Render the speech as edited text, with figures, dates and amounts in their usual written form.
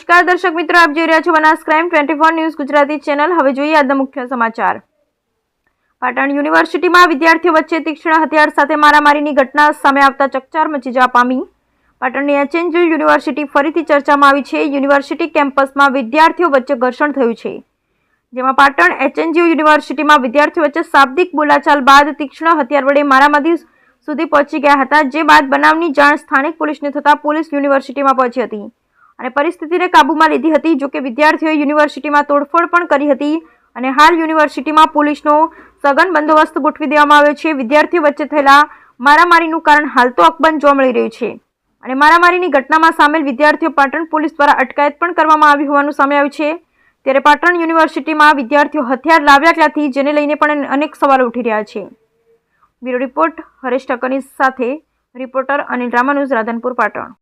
નમસ્કાર દર્શક મિત્રો, આપ જોઈ રહ્યા છો Banas crime 24 news Gujarati channel. હવે જોઈએ આજના મુખ્ય સમાચાર। પાટણ યુનિવર્સિટીમાં વિદ્યાર્થીઓ વચ્ચે તીક્ષ્ણ હથિયાર સાથે મારામારીની ઘટના સામે આવતા ચકચાર મચી જવા પામી। પાટણની એચએનયુ યુનિવર્સિટી ફરીથી ચર્ચામાં આવી છે। યુનિવર્સિટી કેમ્પસમાં વિદ્યાર્થીઓ વચ્ચે ઘર્ષણ થયું છે, જેમાં પાટણ એચએનયુ યુનિવર્સિટીમાં વિદ્યાર્થીઓ વચ્ચે શાબ્દિક બોલાચાલ બાદ તીક્ષ્ણ હથિયાર વડે મારામારી સુધી પહોંચી ગયા હતા। જે બાદ બનાવની જાણ સ્થાનિક પોલીસને થતાં પોલીસ યુનિવર્સિટીમાં પહોંચી હતી અને પરિસ્થિતિને કાબૂમાં લીધી હતી। જો કે વિદ્યાર્થીઓએ યુનિવર્સિટીમાં તોડફોડ પણ કરી હતી અને હાલ યુનિવર્સિટીમાં પોલીસનો સઘન બંદોબસ્ત ગોઠવી દેવામાં આવ્યો છે। વિદ્યાર્થીઓ વચ્ચે થયેલા મારામારીનું કારણ હાલ તો અકબંધ જોવા મળી રહ્યું છે અને મારામારીની ઘટનામાં સામેલ વિદ્યાર્થીઓ પાટણ પોલીસ દ્વારા અટકાયત પણ કરવામાં આવી હોવાનું સામે આવ્યું છે। ત્યારે પાટણ યુનિવર્સિટીમાં વિદ્યાર્થીઓ હથિયાર લાવ્યા ક્યાંથી, જેને લઈને પણ અનેક સવાલો ઉઠી રહ્યા છે। બ્યુરો રિપોર્ટ હરેશ ઠક્કરની સાથે રિપોર્ટર અનિલ રામાનુજ, રાધનપુર, પાટણ।